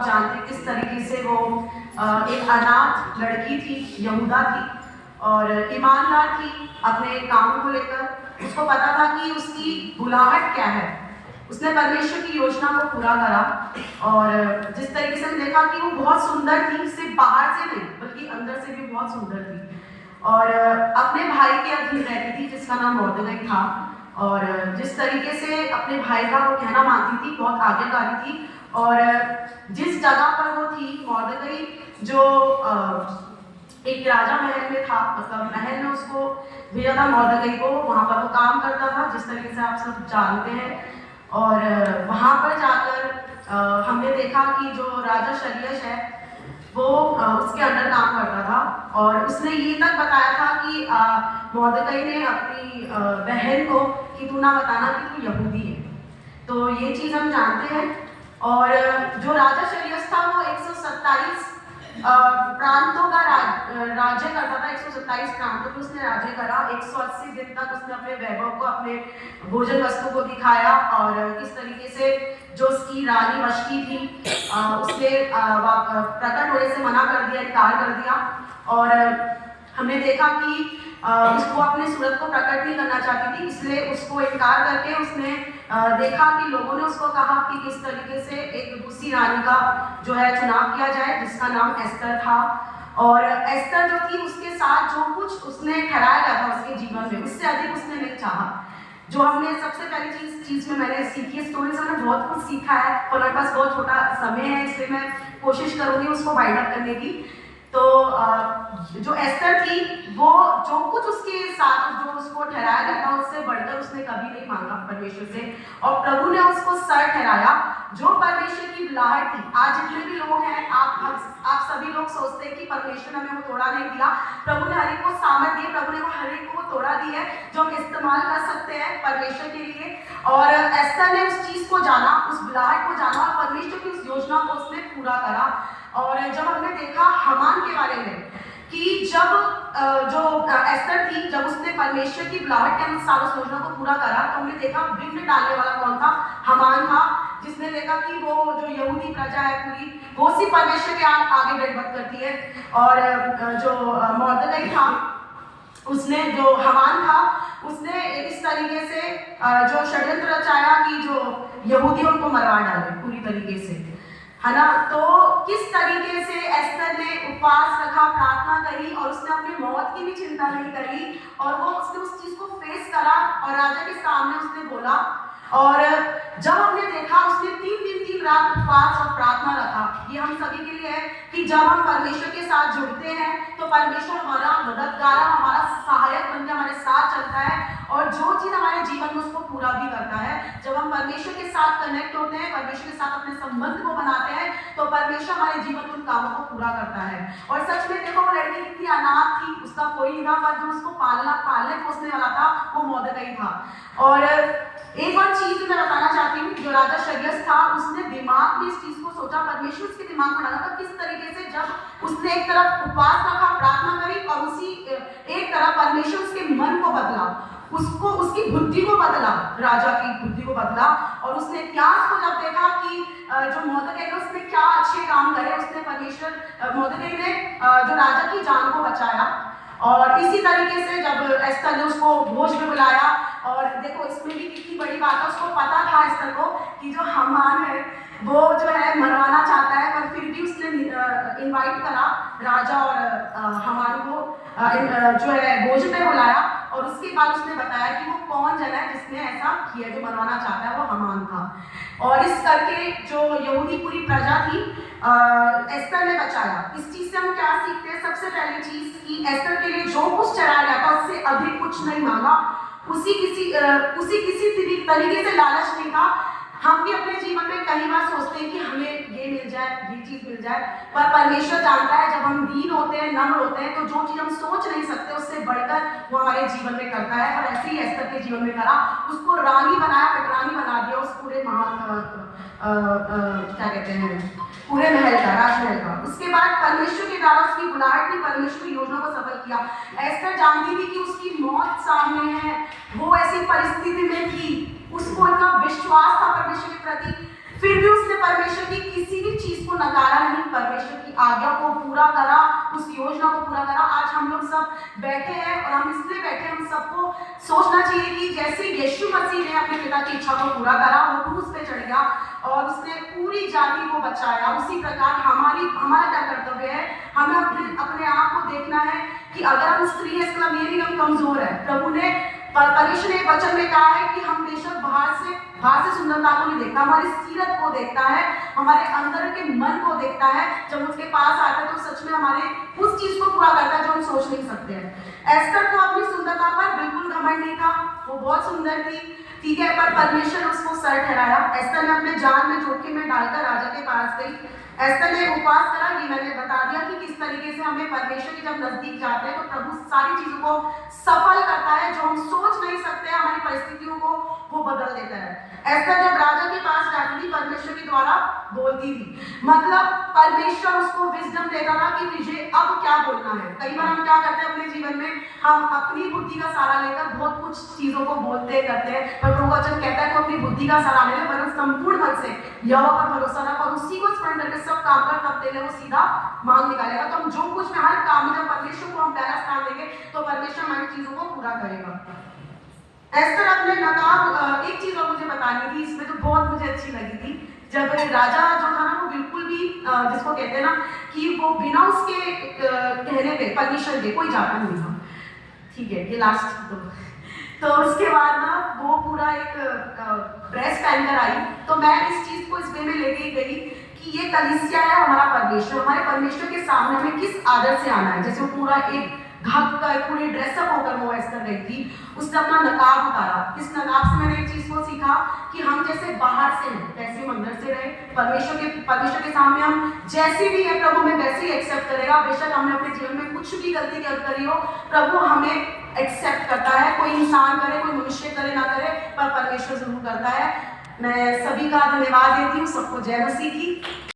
जानते किस तरीके से वो एक अनाथ लड़की थी, यहूदा थी और ईमानदार थी अपने काम को लेकर। उसको पता था कि उसकी बुलाहट क्या है। उसने परमेश्वर की योजना को पूरा करा और जिस तरीके से हमने देखा कि वो बहुत सुंदर थी, सिर्फ बाहर से नहीं बल्कि अंदर से भी बहुत सुंदर थी और अपने भाई के अधीन रहती थी जिसका नाम मोर्देकाई था। और जिस तरीके से अपने भाई का वो कहना मानती थी, बहुत आज्ञाकारी थी। और जिस जगह पर वो थी, मोर्देकाई जो एक राजा महल में था, मतलब महल में उसको भेजा था मोर्देकाई को, वहाँ पर वो काम करता था जिस तरीके से आप सब जानते हैं। और वहाँ पर जाकर हमने देखा कि जो राजा शरियश है वो उसके अंडर काम करता था और उसने ये तक बताया था कि मोर्देकाई ने अपनी बहन को कि तू ना बताना कि तू यहूदी है। तो ये चीज़ हम जानते हैं। और जो राजा शरियस था वो 127 प्रांतों का राज्य करता था। 127 प्रांतों पर उसने राज्य करा। 180 दिन तक उसने अपने वैभव को, अपने भोजन वस्तु को दिखाया और किस तरीके से जो उसकी रानी वष्टी थी उसने प्रकट होने से मना कर दिया, इनकार कर दिया। और हमने देखा कि उसको अपने सूरत को प्रकट नहीं करना चाहती थी, इसलिए उसको इनकार करके उसने देखा कि लोगों ने उसको कहा कि किस तरीके से एक दूसरी रानी का जो है चुनाव किया जाए जिसका नाम एस्तर था। और एस्तर जो थी उसके साथ जो कुछ उसने ठहराया गया था उसके जीवन में, उससे अधिक उसने नहीं चाहा। जो हमने सबसे पहली चीज में मैंने सीखी है, स्टोरी से मैंने बहुत कुछ सीखा है और मेरे पास बहुत छोटा समय है इसलिए मैं कोशिश करूंगी उसको वाइंड अप करने की। तो जो एस्तर थी वो जो कुछ उसके साथ जो उसको ठहराया गया था उससे बढ़कर उसने कभी नहीं मांगा परमेश्वर से और प्रभु ने उसको सर ठहराया। जो परमेश्वर की बुलाहट थी, आज जितने भी लोग हैं आप सभी लोग सोचते हैं कि परमेश्वर ने हमें वो तोड़ा नहीं दिया। प्रभु ने हर एक को सामर्थ दी, प्रभु ने वो हर एक को तोड़ा दी है जो हम इस्तेमाल कर सकते हैं परमेश्वर के लिए। और एस्तर ने उस चीज को जाना, उस बुलाहट को जाना और परमेश्वर की उस योजना को उसने पूरा करा। और जब हमने देखा हामान के बारे में कि जब जो एस्तर थी, जब उसने परमेश्वर की बुलाहट के अनुसार उस योजना को पूरा करा तो हमने देखा विघ्न डालने वाला कौन था? हामान था, जिसने देखा कि वो जो यहूदी प्रजा है पूरी वो सी परमेश्वर के आगे गड़बड़ करती है। और जो मोर्देकाई था उसने, जो हामान था उसने इस तरीके से जो षड्यंत्र रचाया कि जो यहूदियों को मरवा डाले पूरी तरीके से, है ना। तो किस तरीके से एस्तर ने उपवास रखा, प्रार्थना करी और उसने अपनी मौत की भी चिंता नहीं करी और वो उसने उस चीज को फेस करा और राजा के सामने उसने बोला। और जब हमने देखा उसने 3 दिन 3 रात उपवास और प्रार्थना रखा। ये हम सभी के लिए है कि जब हम परमेश्वर के साथ जुड़ते हैं तो परमेश्वर हमारा मददगार, हमारा सहायक बनकर हमारे साथ चलता है और जो चीज हमारे जीवन में उसको पूरा भी करता है। जब हम परमेश्वर के साथ कनेक्ट होते हैं, परमेश्वर के साथ अपने संबंध को बनाते हैं तो परमेश्वर हमारे जीवन में उन कामों को पूरा करता है। और सच में देखो वो लड़की कितनी अनाथ थी, उसका कोई नहीं था, पर जो उसको पालने पोसने वाला था वो मोर्देकाई था। और एक और चीज मैं बताना चाहती हूँ, जो राजा शरियस था उसने दिमाग में इस चीज को सोचा, परमेश्वर उसके दिमाग में डाला था किस तरीके से जब उसने एक तरफ उपवास रखा, प्रार्थना करी और उसी एक तरफ परमेश्वर उसके मन को बदला, उसको उसकी बुद्धि को बदला, राजा की बुद्धि को बदला। और उसने इतिहास को जब देखा कि जो मोर्देकाई ने उसने क्या अच्छे काम करे, उसने मोर्देकाई ने जो राजा की जान को बचाया। और इसी तरीके से जब एस्तर ने उसको भोज में बुलाया, और देखो इसमें भी कितनी बड़ी बात है, उसको पता था एस्तर को कि जो हामान है वो जो है मरवाना चाहता है, पर फिर भी उसने इनवाइट करा राजा और हामान को जो है भोज में बुलाया। और उसके बाद उसने बताया कि वो कौन जन है जिसने ऐसा किया, जो मरवाना चाहता है वो हामान था। और इस करके जो यहूदी पूरी प्रजा थी एस्तर ने बचाया। इस चीज से हम क्या सीखते हैं? सबसे पहली चीज कि एस्तर के लिए जो कुछ चढ़ाया गया था उससे अधिक कुछ नहीं मांगा, उसी किसी तरीके से लालच नहीं था। हम भी अपने जीवन में कई बार सोचते हैं कि हमें ये मिल जाए, ये चीज मिल जाए, पर परमेश्वर जानता है जब हम दीन होते हैं, नम्र होते हैं, तो जो चीज हम सोच नहीं सकते उससे बढ़कर वो हमारे जीवन में करता है। और ऐसे ही एस्तर के जीवन में करा, उसको रानी बनाया, पटरानी बना दिया उस पूरे क्या कहते हैं, पूरे महल का, राजमहल का। उसके बाद परमेश्वर के द्वारा उसकी बुलाहट थी, परमेश्वर की योजना को सफल किया। एस्तर जानती थी कि उसकी मौत सामने है, वो ऐसी परिस्थिति में थी, उसको इतना विश्वास था परमेश्वर के प्रति, फिर भी उसने परमेश्वर की किसी भी चीज को नकारा नहीं, परमेश्वर की आज्ञा को पूरा करा, उस योजना को पूरा करा। आज हम लोग सब बैठे हैं और हम इसलिए बैठे, हम सबको सोचना चाहिए कि जैसे यीशु मसीह ने अपने पिता की इच्छा को पूरा करा, वो क्रूस पे चढ़ गया और उसने पूरी जाति को बचाया, उसी प्रकार हमारा क्या कर्तव्य है, हमें अपने आप को देखना है कि अगर हम स्त्री है, इसका मतलब ये नहीं हम कमजोर है। प्रभु ने परमेश्वर ने वचन में कहा है कि हम बेशक बाहर से सुंदरता को नहीं देखता, हमारी सीरत को देखता है, हमारे अंदर के मन को देखता है। जब उसके पास आता है तो सच में हमारे उस चीज को पूरा करता है जो हम सोच नहीं सकते हैं। एस्तर को अपनी सुंदरता पर बिल्कुल घमंड नहीं था, वो बहुत सुंदर थी, ठीक है, पर परमेश्वर उसको सर ठहराया। एस्तर ने अपने जान में जोखिम में डालकर राजा के पास गई। एस्तर ने उपवास करा, ये मैंने बता दिया कि किस तरीके से हमें परमेश्वर के जब नजदीक जाते हैं तो प्रभु सारी चीजों को सफल करता है, जो हम सोच नहीं सकते, हमारी परिस्थितियों को वो बदल देता है। एस्तर जब राजा के पास जाती थी, परमेश्वर के द्वारा बोलती थी, मतलब परमेश्वर उसको विजडम देता था कि मुझे अब क्या बोलना है। कई बार हम क्या करते हैं अपने जीवन में, हम अपनी बुद्धि का सहारा लेकर बहुत कुछ चीजों को बोलते करते हैं, पर प्रभु वचन कहता है कि अपनी बुद्धि का सहारा ले, वरन संपूर्ण मन से यहोवा पर भरोसा रख और उसी को स्मरण करके सब काम कर, तब तेरे वो सीधा मांग निकालेगा। तो हम जो कुछ में हर काम में जब परमेश्वर को हम पहला स्थान देंगे तो परमेश्वर हमारी चीजों को पूरा करेगा। एस्तर अपने नकाब, एक चीज और मुझे बतानी थी, इसमें तो बहुत मुझे अच्छी लगी थी, जब राजा जो था ना वो बिल्कुल भी जिसको कहते हैं ना कि वो बिना उसके कहने पे, परमिशन के कोई जाता नहीं था, ठीक है, ये लास्ट तो उसके बाद ना वो पूरा एक ड्रेस पहनकर आई। तो मैं इस चीज को इस वे में लेके गई कि ये कलीसिया है हमारा परमेश्वर, हमारे परमेश्वर के सामने हमें किस आदर से आना है। जैसे वो पूरा एक ढक कर पूरी ड्रेसअप होकर वो एस्तर गई थी, उसने अपना नकाब उतारा। इस नकाब से मैंने एक चीज को सीखा कि हम जैसे बाहर से हैं वैसे हम अंदर से रहे, परमेश्वर के सामने हम जैसे भी है प्रभु हमें वैसे ही एक्सेप्ट करेगा। बेशक हमने अपने जीवन में कुछ भी गलती करी हो, प्रभु हमें एक्सेप्ट करता है, कोई इंसान करे, कोई मनुष्य करे ना करे, पर परमेश्वर जरूर करता है। मैं सभी का धन्यवाद देती हूँ, सबको जय मसीह की।